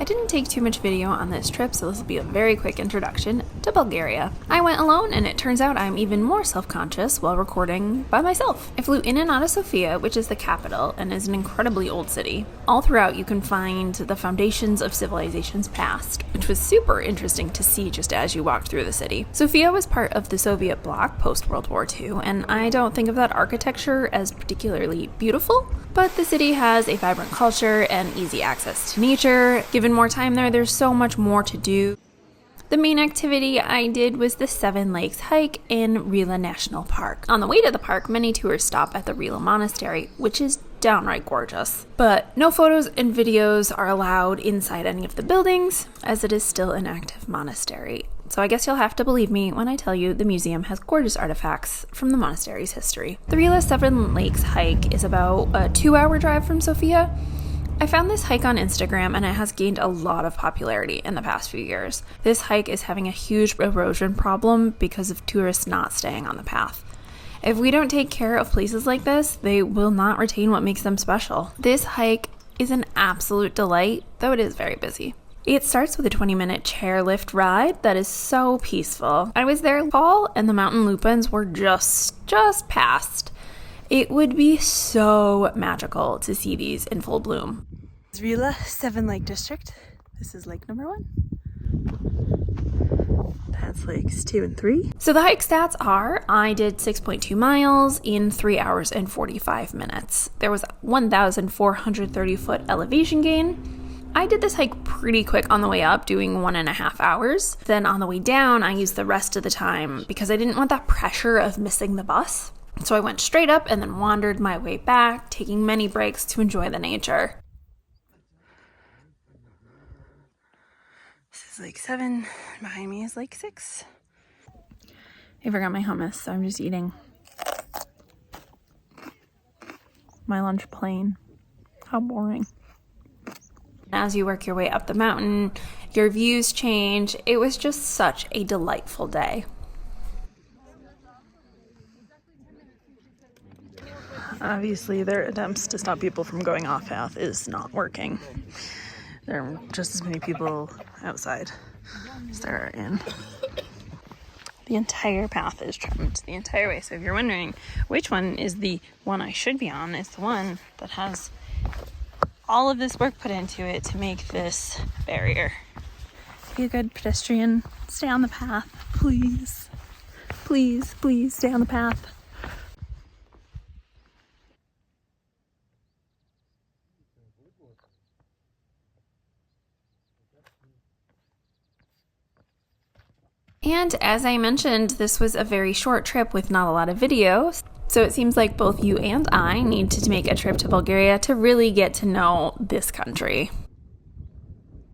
I didn't take too much video on this trip, so this will be a very quick introduction to Bulgaria. I went alone, and it turns out I'm even more self-conscious while recording by myself. I flew in and out of Sofia, which is the capital and is an incredibly old city. All throughout you can find the foundations of civilization's past, which was super interesting to see just as you walked through the city. Sofia was part of the Soviet bloc post-World War II, and I don't think of that architecture as particularly beautiful, but the city has a vibrant culture and easy access to nature. Given more time there, there's so much more to do. The main activity I did was the Seven Lakes hike in Rila National Park. On the way to the park, many tours stop at the Rila Monastery, which is downright gorgeous. But no photos and videos are allowed inside any of the buildings, as it is still an active monastery. So I guess you'll have to believe me when I tell you the museum has gorgeous artifacts from the monastery's history. The Rila Seven Lakes hike is about a 2-hour drive from Sofia. I found this hike on Instagram and it has gained a lot of popularity in the past few years. This hike is having a huge erosion problem because of tourists not staying on the path. If we don't take care of places like this, they will not retain what makes them special. This hike is an absolute delight, though it is very busy. It starts with a 20-minute chairlift ride that is so peaceful. I was there fall and the mountain lupins were just past. It would be so magical to see these in full bloom. Rila Seven Lake District. This is lake number 1. That's lakes 2 and 3. So the hike stats are, I did 6.2 miles in 3 hours and 45 minutes. There was 1,430 foot elevation gain. I did this hike pretty quick on the way up, doing 1.5 hours. Then on the way down, I used the rest of the time because I didn't want that pressure of missing the bus. So I went straight up and then wandered my way back, taking many breaks to enjoy the nature. This is lake 7. Behind me is lake 6. I forgot my hummus, so I'm just eating my lunch plain. How boring. As you work your way up the mountain, your views change. It was just such a delightful day. Obviously, their attempts to stop people from going off path is not working. There are just as many people outside as there are in. The entire path is trimmed the entire way. So if you're wondering which one is the one I should be on, it's the one that has all of this work put into it to make this barrier. Be a good pedestrian. Stay on the path, please. Please, please stay on the path. And as I mentioned, this was a very short trip with not a lot of video, so it seems like both you and I need to make a trip to Bulgaria to really get to know this country.